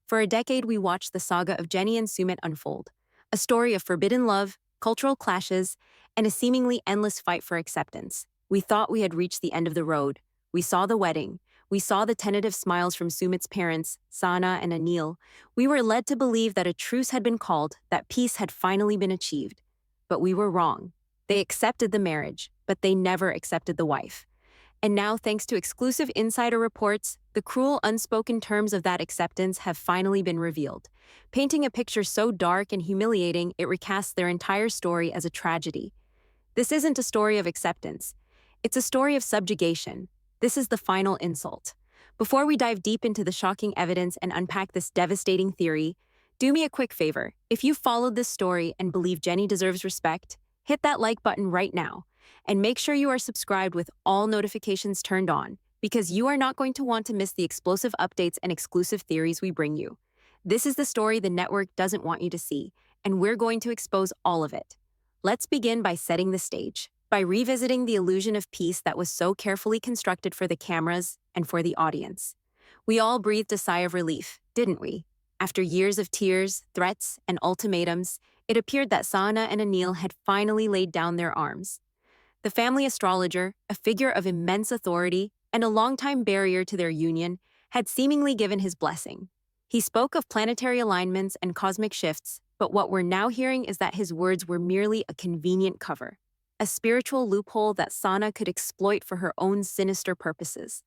For a decade, we watched the saga of Jenny and Sumit unfold, a story of forbidden love, cultural clashes, and a seemingly endless fight for acceptance. We thought we had reached the end of the road. We saw the wedding. We saw the tentative smiles from Sumit's parents, Sahna and Anil. We were led to believe that a truce had been called, that peace had finally been achieved. But we were wrong. They accepted the marriage, but they never accepted the wife. And now, thanks to exclusive insider reports, the cruel, unspoken terms of that acceptance have finally been revealed, painting a picture so dark and humiliating it recasts their entire story as a tragedy. This isn't a story of acceptance. It's a story of subjugation. This is the final insult. Before we dive deep into the shocking evidence and unpack this devastating theory, do me a quick favor. If you followed this story and believe Jenny deserves respect, hit that like button right now. And make sure you are subscribed with all notifications turned on, because you are not going to want to miss the explosive updates and exclusive theories we bring you. This is the story the network doesn't want you to see, and we're going to expose all of it. Let's begin by setting the stage, by revisiting the illusion of peace that was so carefully constructed for the cameras and for the audience. We all breathed a sigh of relief, didn't we? After years of tears, threats, and ultimatums, it appeared that Sahna and Anil had finally laid down their arms. The family astrologer, a figure of immense authority and a longtime barrier to their union, had seemingly given his blessing. He spoke of planetary alignments and cosmic shifts, but what we're now hearing is that his words were merely a convenient cover, a spiritual loophole that Sahna could exploit for her own sinister purposes.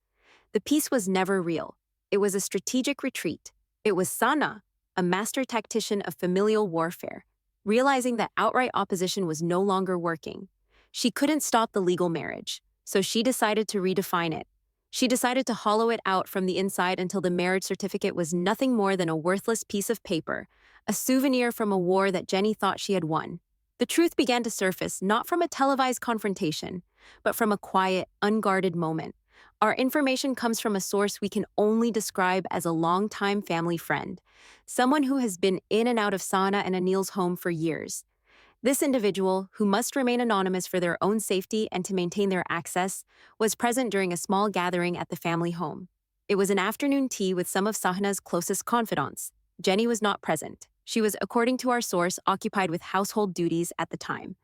The peace was never real. It was a strategic retreat. It was Sahna, a master tactician of familial warfare, realizing that outright opposition was no longer working. She couldn't stop the legal marriage, so she decided to redefine it. She decided to hollow it out from the inside until the marriage certificate was nothing more than a worthless piece of paper, a souvenir from a war that Jenny thought she had won. The truth began to surface not from a televised confrontation, but from a quiet, unguarded moment. Our information comes from a source we can only describe as a longtime family friend, someone who has been in and out of Sahna and Anil's home for years. This individual, who must remain anonymous for their own safety and to maintain their access, was present during a small gathering at the family home. It was an afternoon tea with some of Sahna's closest confidants. Jenny was not present. She was, according to our source, occupied with household duties at the time.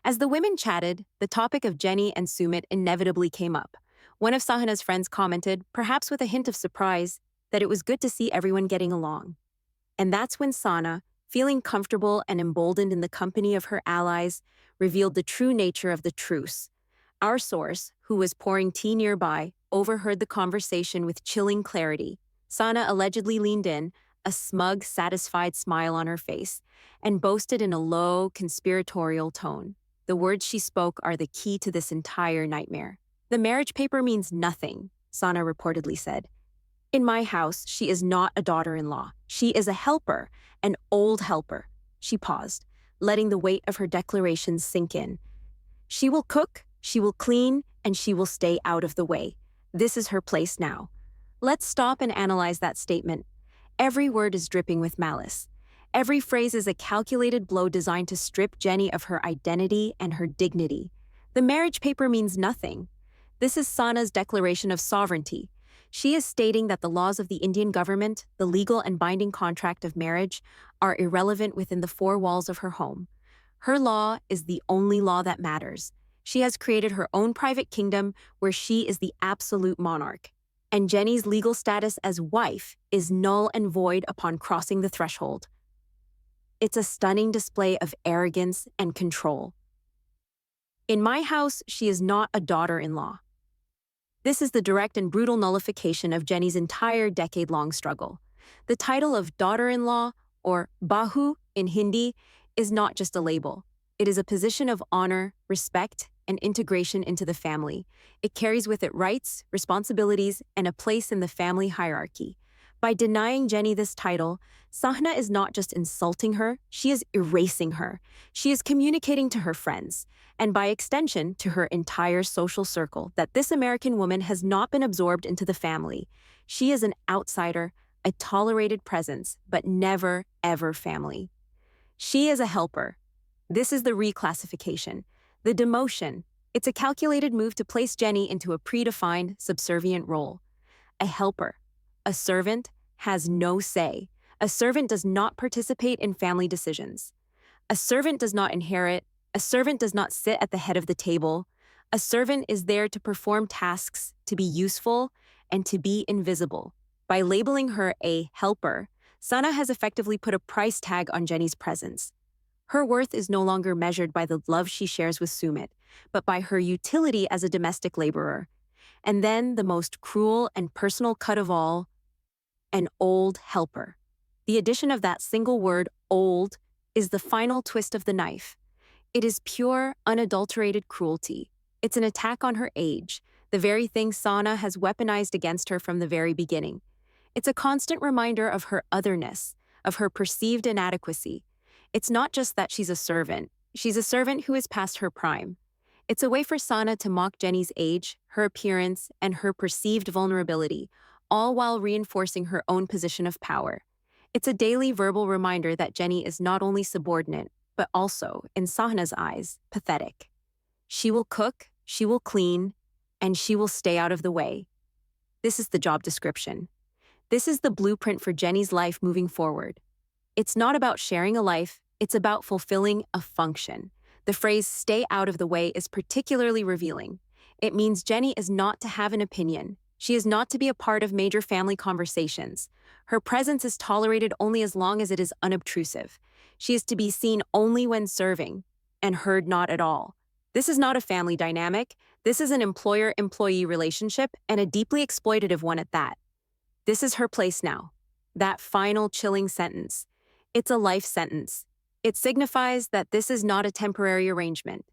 As the women chatted, the topic of Jenny and Sumit inevitably came up. One of Sahna's friends commented, perhaps with a hint of surprise, that it was good to see everyone getting along. And that's when Sahna, feeling comfortable and emboldened in the company of her allies, revealed the true nature of the truce. Our source, who was pouring tea nearby, overheard the conversation with chilling clarity. Sahna allegedly leaned in, a smug, satisfied smile on her face, and boasted in a low, conspiratorial tone. The words she spoke are the key to this entire nightmare. The marriage paper means nothing, Sahna reportedly said. In my house, she is not a daughter-in-law. She is a helper, an old helper. She paused, letting the weight of her declarations sink in. She will cook, she will clean, and she will stay out of the way. This is her place now. Let's stop and analyze that statement. Every word is dripping with malice. Every phrase is a calculated blow designed to strip Jenny of her identity and her dignity. The marriage paper means nothing. This is Sahna's declaration of sovereignty. She is stating that the laws of the Indian government, the legal and binding contract of marriage, are irrelevant within the four walls of her home. Her law is the only law that matters. She has created her own private kingdom where she is the absolute monarch. And Jenny's legal status as wife is null and void upon crossing the threshold. It's a stunning display of arrogance and control. In my house, she is not a daughter-in-law. This is the direct and brutal nullification of Jenny's entire decade-long struggle. The title of daughter-in-law, or bahu in Hindi, is not just a label. It is a position of honor, respect, and integration into the family. It carries with it rights, responsibilities, and a place in the family hierarchy. By denying Jenny this title, Sahna is not just insulting her, she is erasing her. She is communicating to her friends, and by extension to her entire social circle, that this American woman has not been absorbed into the family. She is an outsider, a tolerated presence, but never, ever family. She is a helper. This is the reclassification, the demotion. It's a calculated move to place Jenny into a predefined, subservient role. A helper, a servant, has no say. A servant does not participate in family decisions. A servant does not inherit. A servant does not sit at the head of the table. A servant is there to perform tasks, to be useful, and to be invisible. By labeling her a helper, Sahna has effectively put a price tag on Jenny's presence. Her worth is no longer measured by the love she shares with Sumit, but by her utility as a domestic laborer. And then, the most cruel and personal cut of all, an old helper. The addition of that single word, old, is the final twist of the knife. It is pure, unadulterated cruelty. It's an attack on her age, the very thing Sahna has weaponized against her from the very beginning. It's a constant reminder of her otherness, of her perceived inadequacy. It's not just that she's a servant who is past her prime. It's a way for Sahna to mock Jenny's age, her appearance, and her perceived vulnerability, all while reinforcing her own position of power. It's a daily verbal reminder that Jenny is not only subordinate, but also, in Sahna's eyes, pathetic. She will cook, she will clean, and she will stay out of the way. This is the job description. This is the blueprint for Jenny's life moving forward. It's not about sharing a life, it's about fulfilling a function. The phrase "stay out of the way" is particularly revealing. It means Jenny is not to have an opinion. She is not to be a part of major family conversations. Her presence is tolerated only as long as it is unobtrusive. She is to be seen only when serving, and heard not at all. This is not a family dynamic. This is an employer-employee relationship, and a deeply exploitative one at that. This is her place now. That final chilling sentence. It's a life sentence. It signifies that this is not a temporary arrangement.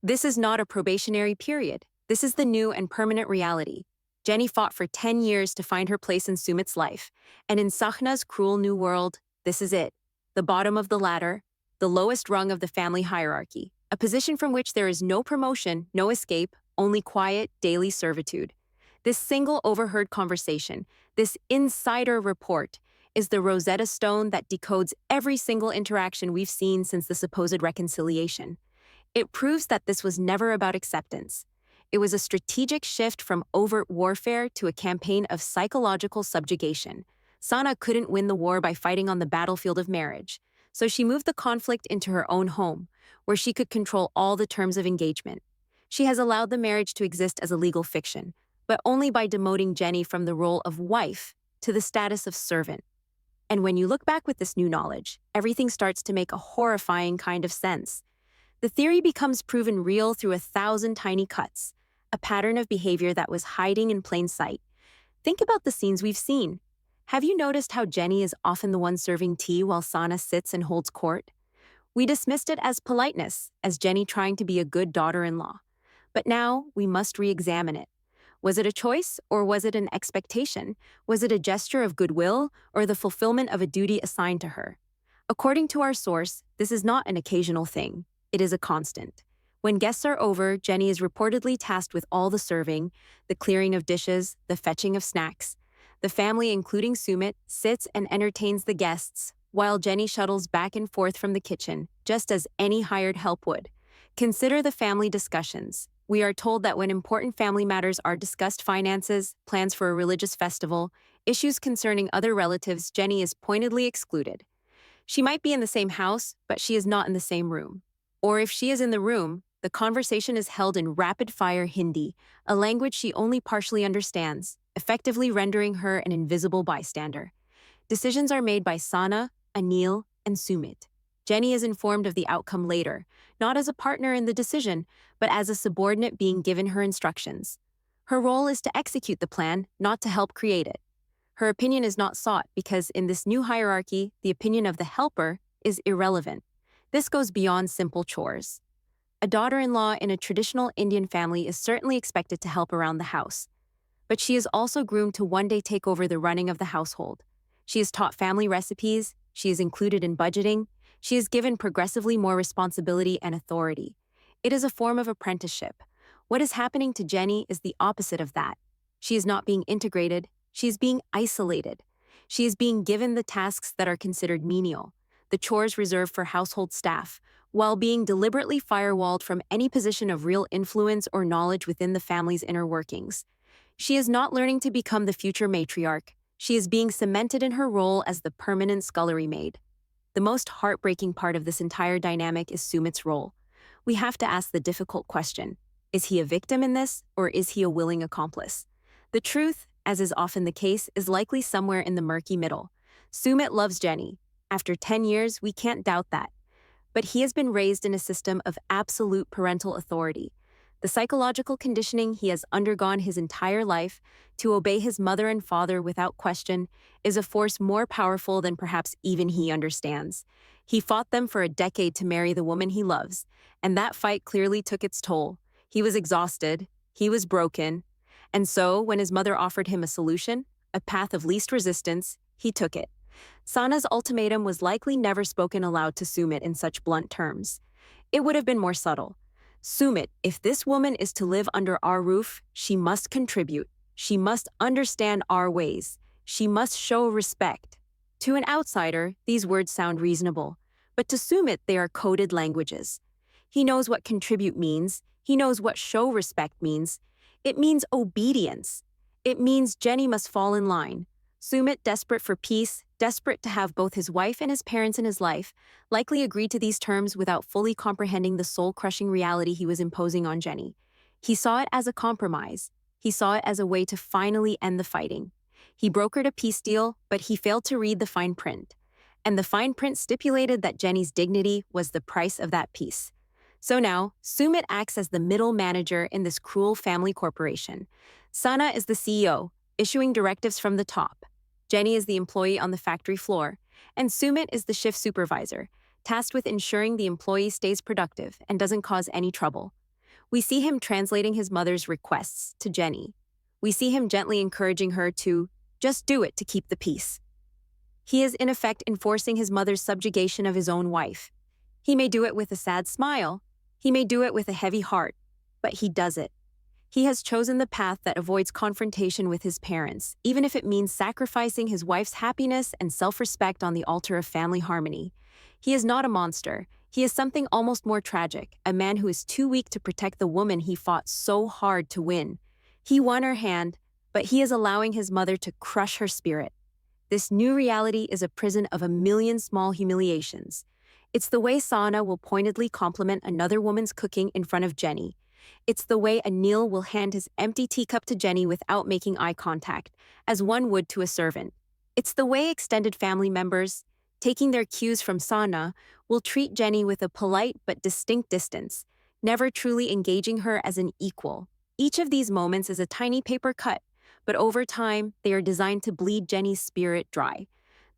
This is not a probationary period. This is the new and permanent reality. Jenny fought for 10 years to find her place in Sumit's life, and in Sahna's cruel new world, this is it. The bottom of the ladder, the lowest rung of the family hierarchy, a position from which there is no promotion, no escape, only quiet, daily servitude. This single overheard conversation, this insider report, is the Rosetta Stone that decodes every single interaction we've seen since the supposed reconciliation. It proves that this was never about acceptance. It was a strategic shift from overt warfare to a campaign of psychological subjugation. Sahna couldn't win the war by fighting on the battlefield of marriage, so she moved the conflict into her own home, where she could control all the terms of engagement. She has allowed the marriage to exist as a legal fiction, but only by demoting Jenny from the role of wife to the status of servant. And when you look back with this new knowledge, everything starts to make a horrifying kind of sense. The theory becomes proven real through 1,000 tiny cuts, a pattern of behavior that was hiding in plain sight. Think about the scenes we've seen. Have you noticed how Jenny is often the one serving tea while Sahna sits and holds court? We dismissed it as politeness, as Jenny trying to be a good daughter-in-law. But now we must re-examine it. Was it a choice, or was it an expectation? Was it a gesture of goodwill, or the fulfillment of a duty assigned to her? According to our source, this is not an occasional thing. It is a constant. When guests are over, Jenny is reportedly tasked with all the serving, the clearing of dishes, the fetching of snacks. The family, including Sumit, sits and entertains the guests, while Jenny shuttles back and forth from the kitchen, just as any hired help would. Consider the family discussions. We are told that when important family matters are discussed, finances, plans for a religious festival, issues concerning other relatives, Jenny is pointedly excluded. She might be in the same house, but she is not in the same room. Or if she is in the room, the conversation is held in rapid-fire Hindi, a language she only partially understands, effectively rendering her an invisible bystander. Decisions are made by Sahna, Anil, and Sumit. Jenny is informed of the outcome later, not as a partner in the decision, but as a subordinate being given her instructions. Her role is to execute the plan, not to help create it. Her opinion is not sought because in this new hierarchy, the opinion of the helper is irrelevant. This goes beyond simple chores. A daughter-in-law in a traditional Indian family is certainly expected to help around the house, but she is also groomed to one day take over the running of the household. She is taught family recipes, she is included in budgeting, she is given progressively more responsibility and authority. It is a form of apprenticeship. What is happening to Jenny is the opposite of that. She is not being integrated, she is being isolated. She is being given the tasks that are considered menial, the chores reserved for household staff, while being deliberately firewalled from any position of real influence or knowledge within the family's inner workings. She is not learning to become the future matriarch. She is being cemented in her role as the permanent scullery maid. The most heartbreaking part of this entire dynamic is Sumit's role. We have to ask the difficult question: is he a victim in this, or is he a willing accomplice? The truth, as is often the case, is likely somewhere in the murky middle. Sumit loves Jenny. After 10 years, we can't doubt that. But he has been raised in a system of absolute parental authority. The psychological conditioning he has undergone his entire life to obey his mother and father without question is a force more powerful than perhaps even he understands. He fought them for a decade to marry the woman he loves, and that fight clearly took its toll. He was exhausted, he was broken, and so when his mother offered him a solution, a path of least resistance, he took it. Sahna's ultimatum was likely never spoken aloud to Sumit in such blunt terms. It would have been more subtle. Sumit, if this woman is to live under our roof, she must contribute. She must understand our ways. She must show respect. To an outsider, these words sound reasonable, but to Sumit, they are coded languages. He knows what contribute means. He knows what show respect means. It means obedience. It means Jenny must fall in line. Sumit, desperate for peace, desperate to have both his wife and his parents in his life, likely agreed to these terms without fully comprehending the soul-crushing reality he was imposing on Jenny. He saw it as a compromise. He saw it as a way to finally end the fighting. He brokered a peace deal, but he failed to read the fine print. And the fine print stipulated that Jenny's dignity was the price of that peace. So now, Sumit acts as the middle manager in this cruel family corporation. Sahna is the CEO, issuing directives from the top. Jenny is the employee on the factory floor, and Sumit is the shift supervisor, tasked with ensuring the employee stays productive and doesn't cause any trouble. We see him translating his mother's requests to Jenny. We see him gently encouraging her to just do it to keep the peace. He is in effect enforcing his mother's subjugation of his own wife. He may do it with a sad smile. He may do it with a heavy heart, but he does it. He has chosen the path that avoids confrontation with his parents, even if it means sacrificing his wife's happiness and self-respect on the altar of family harmony. He is not a monster. He is something almost more tragic, a man who is too weak to protect the woman he fought so hard to win. He won her hand, but he is allowing his mother to crush her spirit. This new reality is a prison of a million small humiliations. It's the way Sahna will pointedly compliment another woman's cooking in front of Jenny. It's the way Anil will hand his empty teacup to Jenny without making eye contact, as one would to a servant. It's the way extended family members, taking their cues from Sahna, will treat Jenny with a polite but distinct distance, never truly engaging her as an equal. Each of these moments is a tiny paper cut, but over time, they are designed to bleed Jenny's spirit dry.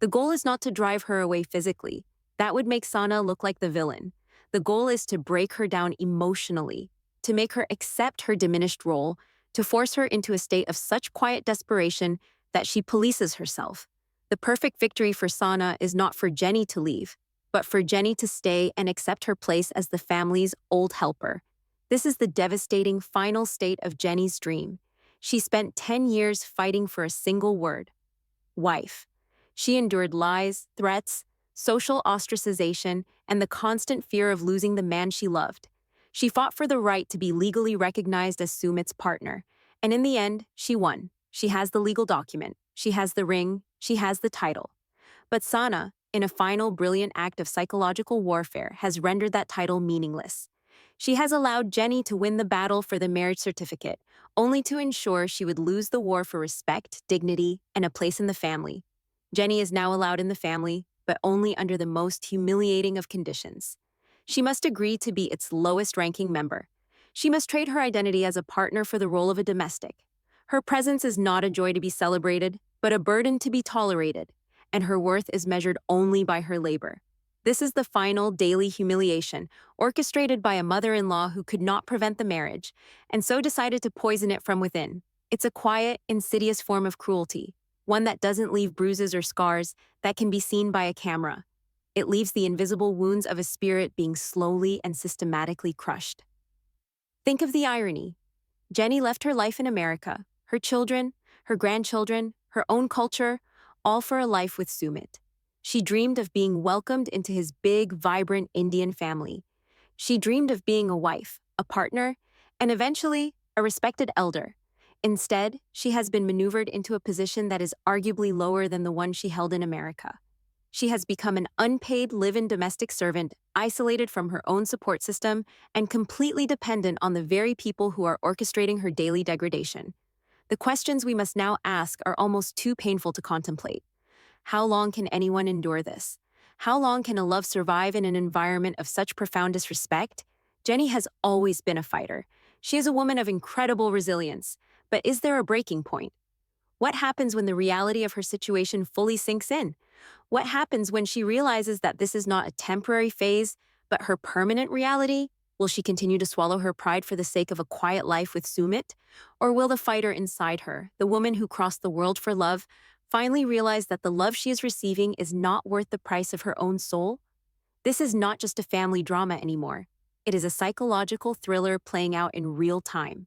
The goal is not to drive her away physically. That would make Sahna look like the villain. The goal is to break her down emotionally, to make her accept her diminished role, to force her into a state of such quiet desperation that she polices herself. The perfect victory for Sahna is not for Jenny to leave, but for Jenny to stay and accept her place as the family's old helper. This is the devastating final state of Jenny's dream. She spent 10 years fighting for a single word: wife. She endured lies, threats, social ostracization, and the constant fear of losing the man she loved. She fought for the right to be legally recognized as Sumit's partner, and in the end, she won. She has the legal document, she has the ring, she has the title. But Sahna, in a final brilliant act of psychological warfare, has rendered that title meaningless. She has allowed Jenny to win the battle for the marriage certificate, only to ensure she would lose the war for respect, dignity, and a place in the family. Jenny is now allowed in the family, but only under the most humiliating of conditions. She must agree to be its lowest-ranking member. She must trade her identity as a partner for the role of a domestic. Her presence is not a joy to be celebrated, but a burden to be tolerated, and her worth is measured only by her labor. This is the final daily humiliation, orchestrated by a mother-in-law who could not prevent the marriage, and so decided to poison it from within. It's a quiet, insidious form of cruelty, one that doesn't leave bruises or scars that can be seen by a camera. It leaves the invisible wounds of a spirit being slowly and systematically crushed. Think of the irony. Jenny left her life in America, her children, her grandchildren, her own culture, all for a life with Sumit. She dreamed of being welcomed into his big, vibrant Indian family. She dreamed of being a wife, a partner, and eventually, a respected elder. Instead, she has been maneuvered into a position that is arguably lower than the one she held in America. She has become an unpaid live-in domestic servant, isolated from her own support system and completely dependent on the very people who are orchestrating her daily degradation. The questions we must now ask are almost too painful to contemplate. How long can anyone endure this? How long can a love survive in an environment of such profound disrespect? Jenny has always been a fighter. She is a woman of incredible resilience. But is there a breaking point? What happens when the reality of her situation fully sinks in? What happens when she realizes that this is not a temporary phase, but her permanent reality? Will she continue to swallow her pride for the sake of a quiet life with Sumit? Or will the fighter inside her, the woman who crossed the world for love, finally realize that the love she is receiving is not worth the price of her own soul? This is not just a family drama anymore. It is a psychological thriller playing out in real time.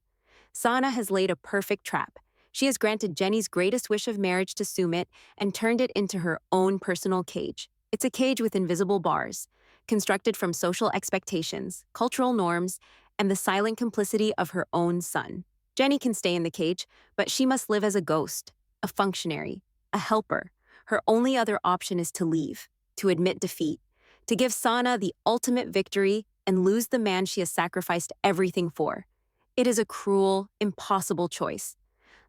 Sahna has laid a perfect trap. She has granted Jenny's greatest wish of marriage to Sumit and turned it into her own personal cage. It's a cage with invisible bars, constructed from social expectations, cultural norms, and the silent complicity of her own son. Jenny can stay in the cage, but she must live as a ghost, a functionary, a helper. Her only other option is to leave, to admit defeat, to give Sahna the ultimate victory and lose the man she has sacrificed everything for. It is a cruel, impossible choice.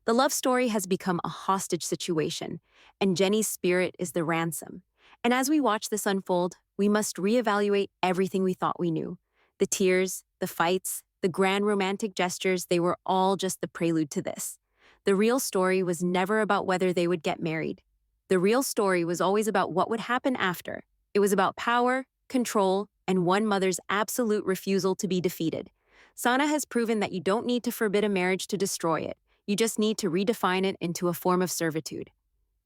The love story has become a hostage situation, and Jenny's spirit is the ransom. And as we watch this unfold, we must reevaluate everything we thought we knew. The tears, the fights, the grand romantic gestures, they were all just the prelude to this. The real story was never about whether they would get married. The real story was always about what would happen after. It was about power, control, and one mother's absolute refusal to be defeated. Sahna has proven that you don't need to forbid a marriage to destroy it. You just need to redefine it into a form of servitude.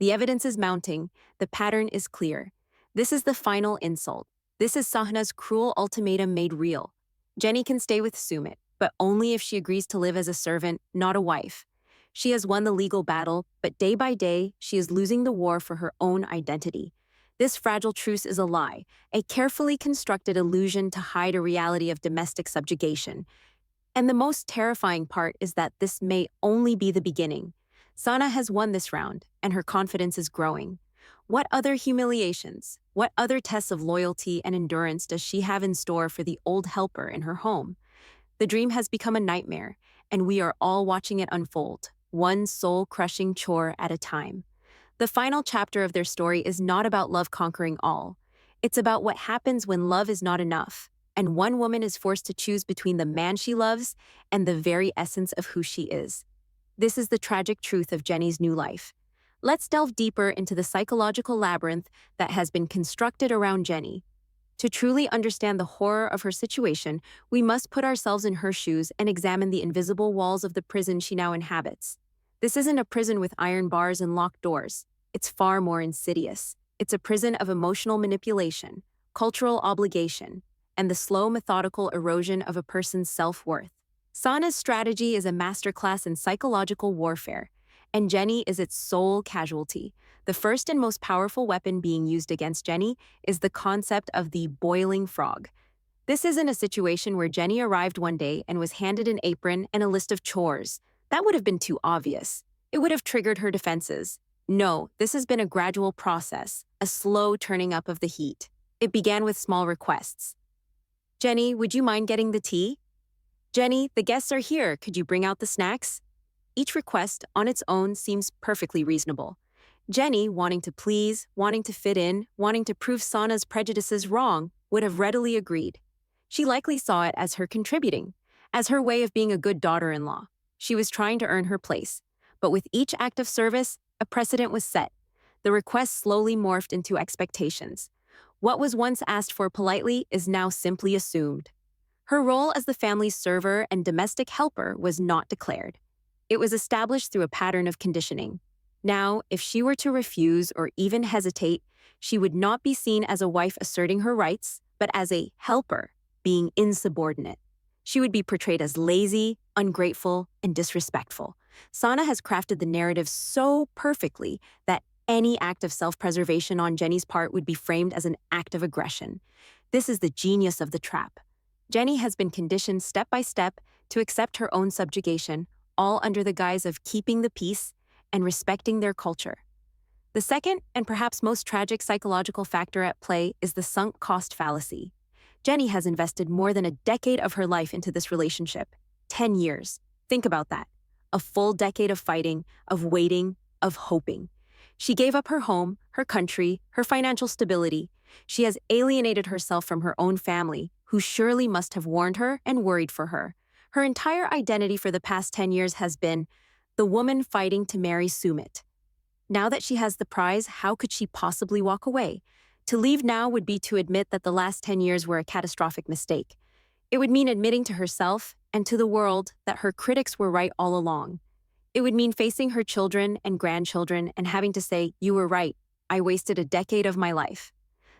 The evidence is mounting. The pattern is clear. This is the final insult. This is Sahna's cruel ultimatum made real. Jenny can stay with Sumit, but only if she agrees to live as a servant, not a wife. She has won the legal battle, but day by day, she is losing the war for her own identity. This fragile truce is a lie, a carefully constructed illusion to hide a reality of domestic subjugation. And the most terrifying part is that this may only be the beginning. Sahna has won this round, and her confidence is growing. What other humiliations, what other tests of loyalty and endurance does she have in store for the old helper in her home? The dream has become a nightmare, and we are all watching it unfold, one soul-crushing chore at a time. The final chapter of their story is not about love conquering all. It's about what happens when love is not enough, and one woman is forced to choose between the man she loves and the very essence of who she is. This is the tragic truth of Jenny's new life. Let's delve deeper into the psychological labyrinth that has been constructed around Jenny. To truly understand the horror of her situation, we must put ourselves in her shoes and examine the invisible walls of the prison she now inhabits. This isn't a prison with iron bars and locked doors. It's far more insidious. It's a prison of emotional manipulation, cultural obligation, and the slow, methodical erosion of a person's self-worth. Sahna's strategy is a masterclass in psychological warfare, and Jenny is its sole casualty. The first and most powerful weapon being used against Jenny is the concept of the boiling frog. This isn't a situation where Jenny arrived one day and was handed an apron and a list of chores. That would have been too obvious. It would have triggered her defenses. No, this has been a gradual process, a slow turning up of the heat. It began with small requests. Jenny, would you mind getting the tea? Jenny, the guests are here. Could you bring out the snacks? Each request, on its own, seems perfectly reasonable. Jenny, wanting to please, wanting to fit in, wanting to prove Sahna's prejudices wrong, would have readily agreed. She likely saw it as her contributing, as her way of being a good daughter-in-law. She was trying to earn her place. But with each act of service, a precedent was set. The requests slowly morphed into expectations. What was once asked for politely is now simply assumed. Her role as the family's server and domestic helper was not declared. It was established through a pattern of conditioning. Now, if she were to refuse or even hesitate, she would not be seen as a wife asserting her rights, but as a helper, being insubordinate. She would be portrayed as lazy, ungrateful, and disrespectful. Sahna has crafted the narrative so perfectly that any act of self-preservation on Jenny's part would be framed as an act of aggression. This is the genius of the trap. Jenny has been conditioned step by step to accept her own subjugation, all under the guise of keeping the peace and respecting their culture. The second, and perhaps most tragic psychological factor at play, is the sunk cost fallacy. Jenny has invested more than a decade of her life into this relationship. 10 years. Think about that. A full decade of fighting, of waiting, of hoping. She gave up her home, her country, her financial stability. She has alienated herself from her own family, who surely must have warned her and worried for her. Her entire identity for the past 10 years has been the woman fighting to marry Sumit. Now that she has the prize, how could she possibly walk away? To leave now would be to admit that the last 10 years were a catastrophic mistake. It would mean admitting to herself and to the world that her critics were right all along. It would mean facing her children and grandchildren and having to say, "You were right, I wasted a decade of my life."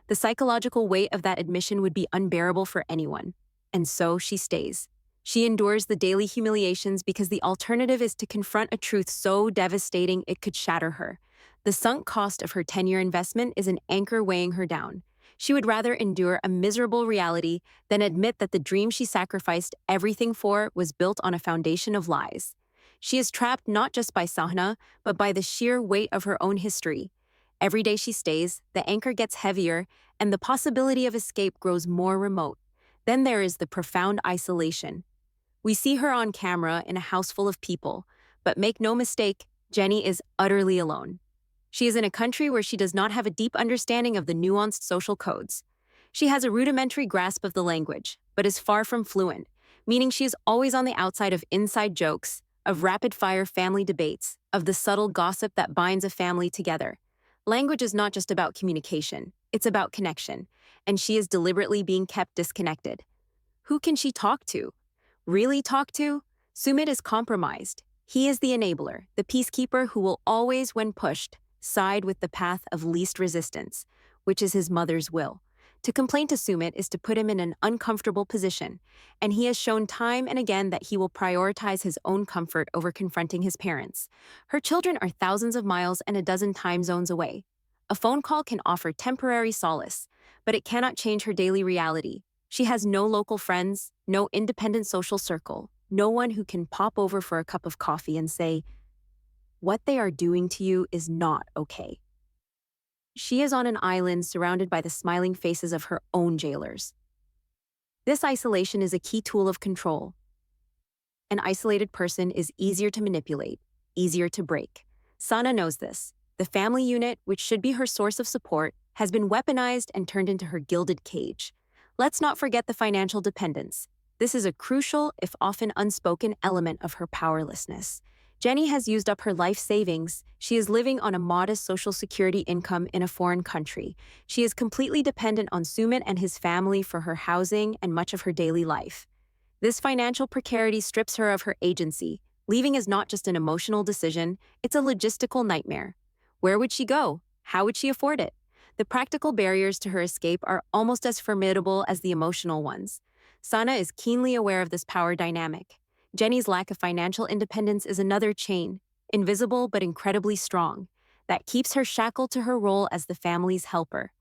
The psychological weight of that admission would be unbearable for anyone. And so she stays. She endures the daily humiliations because the alternative is to confront a truth so devastating it could shatter her. The sunk cost of her 10-year investment is an anchor weighing her down. She would rather endure a miserable reality than admit that the dream she sacrificed everything for was built on a foundation of lies. She is trapped not just by Sahna, but by the sheer weight of her own history. Every day she stays, the anchor gets heavier, and the possibility of escape grows more remote. Then there is the profound isolation. We see her on camera in a house full of people, but make no mistake, Jenny is utterly alone. She is in a country where she does not have a deep understanding of the nuanced social codes. She has a rudimentary grasp of the language, but is far from fluent, meaning she is always on the outside of inside jokes, of rapid-fire family debates, of the subtle gossip that binds a family together. Language is not just about communication, it's about connection, and she is deliberately being kept disconnected. Who can she talk to? Really talk to? Sumit is compromised. He is the enabler, the peacekeeper who will always, when pushed, side with the path of least resistance, which is his mother's will. To complain to Sumit is to put him in an uncomfortable position, and he has shown time and again that he will prioritize his own comfort over confronting his parents. Her children are thousands of miles and a dozen time zones away. A phone call can offer temporary solace, but it cannot change her daily reality. She has no local friends, no independent social circle, no one who can pop over for a cup of coffee and say, "What they are doing to you is not okay." She is on an island surrounded by the smiling faces of her own jailers. This isolation is a key tool of control. An isolated person is easier to manipulate, easier to break. Sahna knows this. The family unit, which should be her source of support, has been weaponized and turned into her gilded cage. Let's not forget the financial dependence. This is a crucial, if often unspoken, element of her powerlessness. Jenny has used up her life savings. She is living on a modest social security income in a foreign country. She is completely dependent on Sumit and his family for her housing and much of her daily life. This financial precarity strips her of her agency. Leaving is not just an emotional decision, it's a logistical nightmare. Where would she go? How would she afford it? The practical barriers to her escape are almost as formidable as the emotional ones. Sahna is keenly aware of this power dynamic. Jenny's lack of financial independence is another chain, invisible but incredibly strong, that keeps her shackled to her role as the family's helper.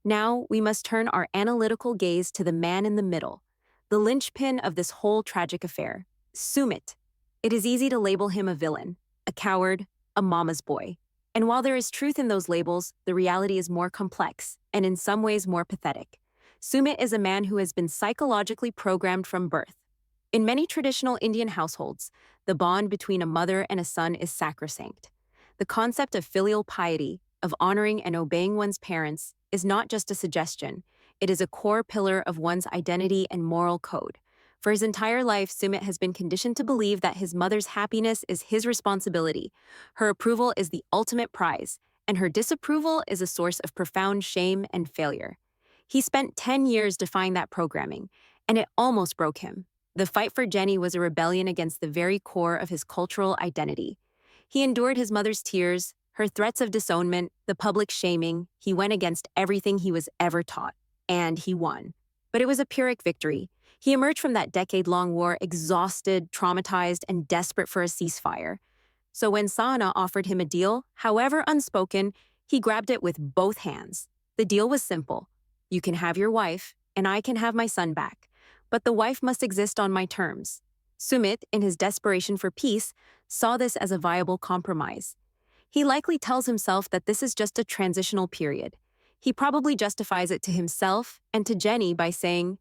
Now, we must turn our analytical gaze to the man in the middle, the linchpin of this whole tragic affair, Sumit. It is easy to label him a villain, a coward, a mama's boy. And while there is truth in those labels, the reality is more complex, and in some ways more pathetic. Sumit is a man who has been psychologically programmed from birth. In many traditional Indian households, the bond between a mother and a son is sacrosanct. The concept of filial piety, of honoring and obeying one's parents, is not just a suggestion. It is a core pillar of one's identity and moral code. For his entire life, Sumit has been conditioned to believe that his mother's happiness is his responsibility. Her approval is the ultimate prize, and her disapproval is a source of profound shame and failure. He spent 10 years defying that programming, and it almost broke him. The fight for Jenny was a rebellion against the very core of his cultural identity. He endured his mother's tears, her threats of disownment, the public shaming. He went against everything he was ever taught, and he won. But it was a Pyrrhic victory. He emerged from that decade-long war exhausted, traumatized, and desperate for a ceasefire. So when Sahna offered him a deal, however unspoken, he grabbed it with both hands. The deal was simple. You can have your wife, and I can have my son back. But the wife must exist on my terms. Sumit, in his desperation for peace, saw this as a viable compromise. He likely tells himself that this is just a transitional period. He probably justifies it to himself and to Jenny by saying,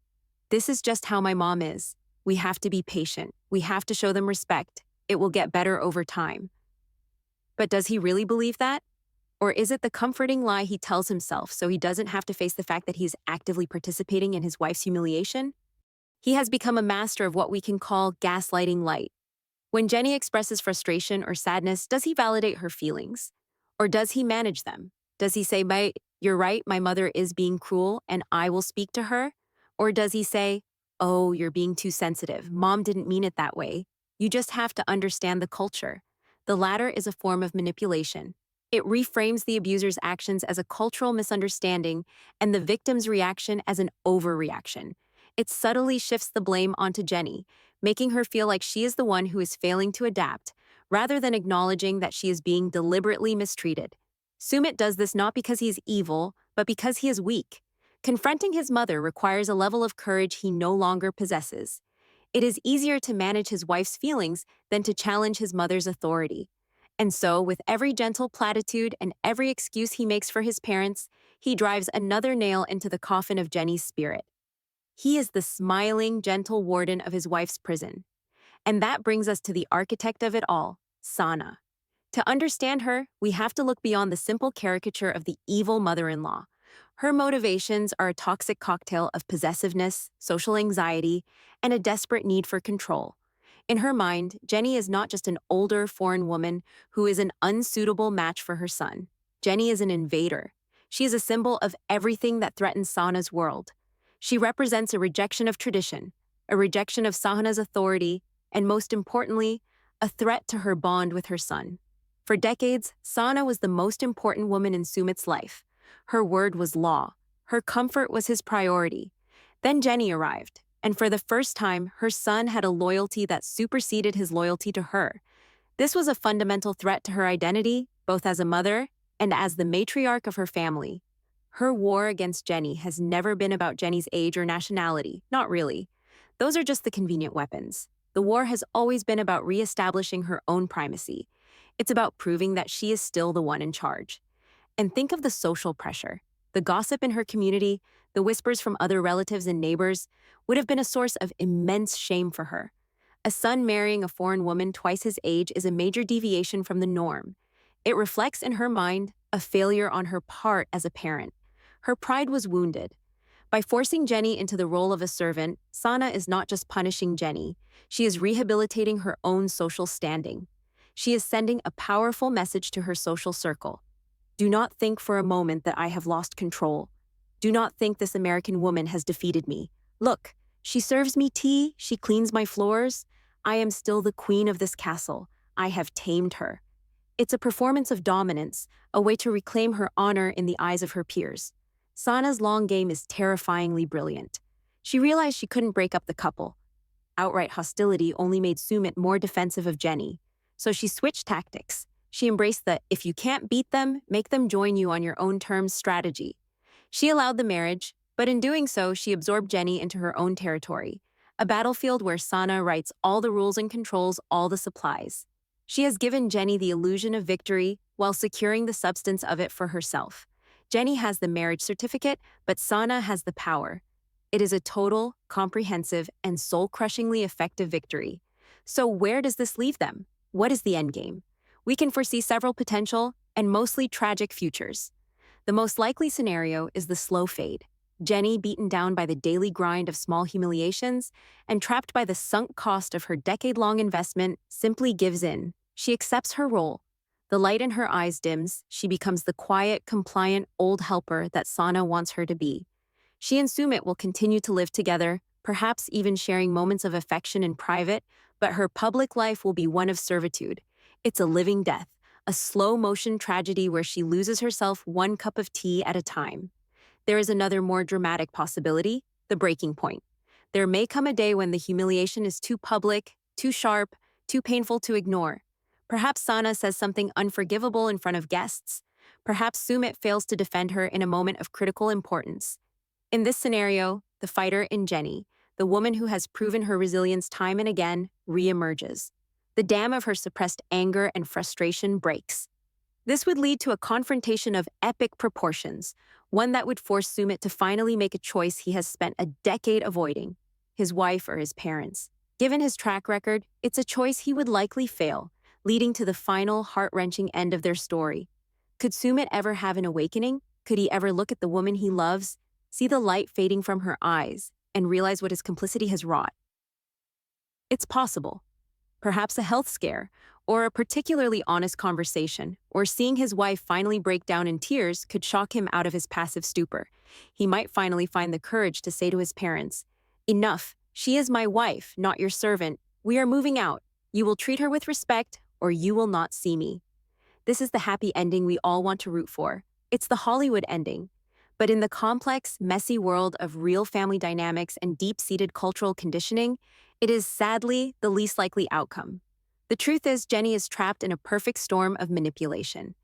"This is just how my mom is. We have to be patient. We have to show them respect. It will get better over time." But does he really believe that? Or is it the comforting lie he tells himself so he doesn't have to face the fact that he's actively participating in his wife's humiliation? He has become a master of what we can call gaslighting light. When Jenny expresses frustration or sadness, does he validate her feelings? Or does he manage them? Does he say, "You're right, my mother is being cruel and I will speak to her"? Or does he say, "Oh, you're being too sensitive. Mom didn't mean it that way. You just have to understand the culture"? The latter is a form of manipulation. It reframes the abuser's actions as a cultural misunderstanding and the victim's reaction as an overreaction. It subtly shifts the blame onto Jenny, making her feel like she is the one who is failing to adapt, rather than acknowledging that she is being deliberately mistreated. Sumit does this not because he is evil, but because he is weak. Confronting his mother requires a level of courage he no longer possesses. It is easier to manage his wife's feelings than to challenge his mother's authority. And so, with every gentle platitude and every excuse he makes for his parents, he drives another nail into the coffin of Jenny's spirit. He is the smiling, gentle warden of his wife's prison. And that brings us to the architect of it all, Sahna. To understand her, we have to look beyond the simple caricature of the evil mother-in-law. Her motivations are a toxic cocktail of possessiveness, social anxiety, and a desperate need for control. In her mind, Jenny is not just an older foreign woman who is an unsuitable match for her son. Jenny is an invader. She is a symbol of everything that threatens Sahna's world. She represents a rejection of tradition, a rejection of Sahna's authority, and most importantly, a threat to her bond with her son. For decades, Sahna was the most important woman in Sumit's life. Her word was law. Her comfort was his priority. Then Jenny arrived, and for the first time, her son had a loyalty that superseded his loyalty to her. This was a fundamental threat to her identity, both as a mother and as the matriarch of her family. Her war against Jenny has never been about Jenny's age or nationality, not really. Those are just the convenient weapons. The war has always been about reestablishing her own primacy. It's about proving that she is still the one in charge. And think of the social pressure. The gossip in her community, the whispers from other relatives and neighbors, would have been a source of immense shame for her. A son marrying a foreign woman twice his age is a major deviation from the norm. It reflects in her mind a failure on her part as a parent. Her pride was wounded. By forcing Jenny into the role of a servant, Sahna is not just punishing Jenny, she is rehabilitating her own social standing. She is sending a powerful message to her social circle. Do not think for a moment that I have lost control. Do not think this American woman has defeated me. Look, she serves me tea, she cleans my floors. I am still the queen of this castle. I have tamed her. It's a performance of dominance, a way to reclaim her honor in the eyes of her peers. Sahna's long game is terrifyingly brilliant. She realized she couldn't break up the couple. Outright hostility only made Sumit more defensive of Jenny. So she switched tactics. She embraced the "if you can't beat them, make them join you on your own terms" strategy. She allowed the marriage, but in doing so, she absorbed Jenny into her own territory, a battlefield where Sahna writes all the rules and controls all the supplies. She has given Jenny the illusion of victory while securing the substance of it for herself. Jenny has the marriage certificate, but Sahna has the power. It is a total, comprehensive, and soul-crushingly effective victory. So where does this leave them? What is the endgame? We can foresee several potential and mostly tragic futures. The most likely scenario is the slow fade. Jenny, beaten down by the daily grind of small humiliations and trapped by the sunk cost of her decade-long investment, simply gives in. She accepts her role. The light in her eyes dims. She becomes the quiet, compliant, old helper that Sahna wants her to be. She and Sumit will continue to live together, perhaps even sharing moments of affection in private, but her public life will be one of servitude. It's a living death, a slow-motion tragedy where she loses herself one cup of tea at a time. There is another more dramatic possibility, the breaking point. There may come a day when the humiliation is too public, too sharp, too painful to ignore. Perhaps Sahna says something unforgivable in front of guests. Perhaps Sumit fails to defend her in a moment of critical importance. In this scenario, the fighter in Jenny, the woman who has proven her resilience time and again, reemerges. The dam of her suppressed anger and frustration breaks. This would lead to a confrontation of epic proportions, one that would force Sumit to finally make a choice he has spent a decade avoiding: his wife or his parents. Given his track record, it's a choice he would likely fail, leading to the final heart-wrenching end of their story. Could Sumit ever have an awakening? Could he ever look at the woman he loves, see the light fading from her eyes, and realize what his complicity has wrought? It's possible. Perhaps a health scare, or a particularly honest conversation, or seeing his wife finally break down in tears could shock him out of his passive stupor. He might finally find the courage to say to his parents, "Enough, she is my wife, not your servant. We are moving out. You will treat her with respect, or you will not see me." This is the happy ending we all want to root for. It's the Hollywood ending. But in the complex, messy world of real family dynamics and deep-seated cultural conditioning, it is sadly the least likely outcome. The truth is, Jenny is trapped in a perfect storm of manipulation.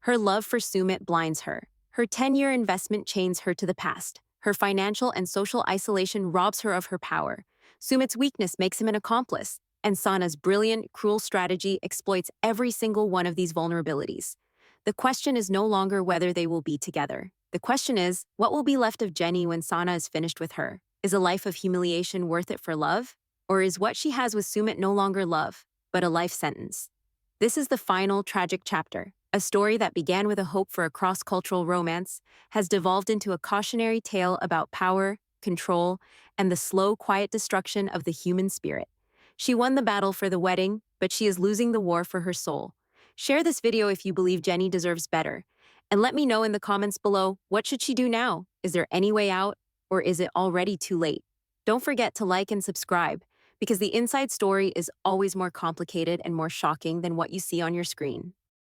Her love for Sumit blinds her. Her 10-year investment chains her to the past. Her financial and social isolation robs her of her power. Sumit's weakness makes him an accomplice, and Sahna's brilliant, cruel strategy exploits every single one of these vulnerabilities. The question is no longer whether they will be together. The question is, what will be left of Jenny when Sahna is finished with her? Is a life of humiliation worth it for love? Or is what she has with Sumit no longer love, but a life sentence? This is the final, tragic chapter. A story that began with a hope for a cross-cultural romance has devolved into a cautionary tale about power, control, and the slow, quiet destruction of the human spirit. She won the battle for the wedding, but she is losing the war for her soul. Share this video if you believe Jenny deserves better. And let me know in the comments below, what should she do now? Is there any way out? Or is it already too late? Don't forget to like and subscribe, because the inside story is always more complicated and more shocking than what you see on your screen.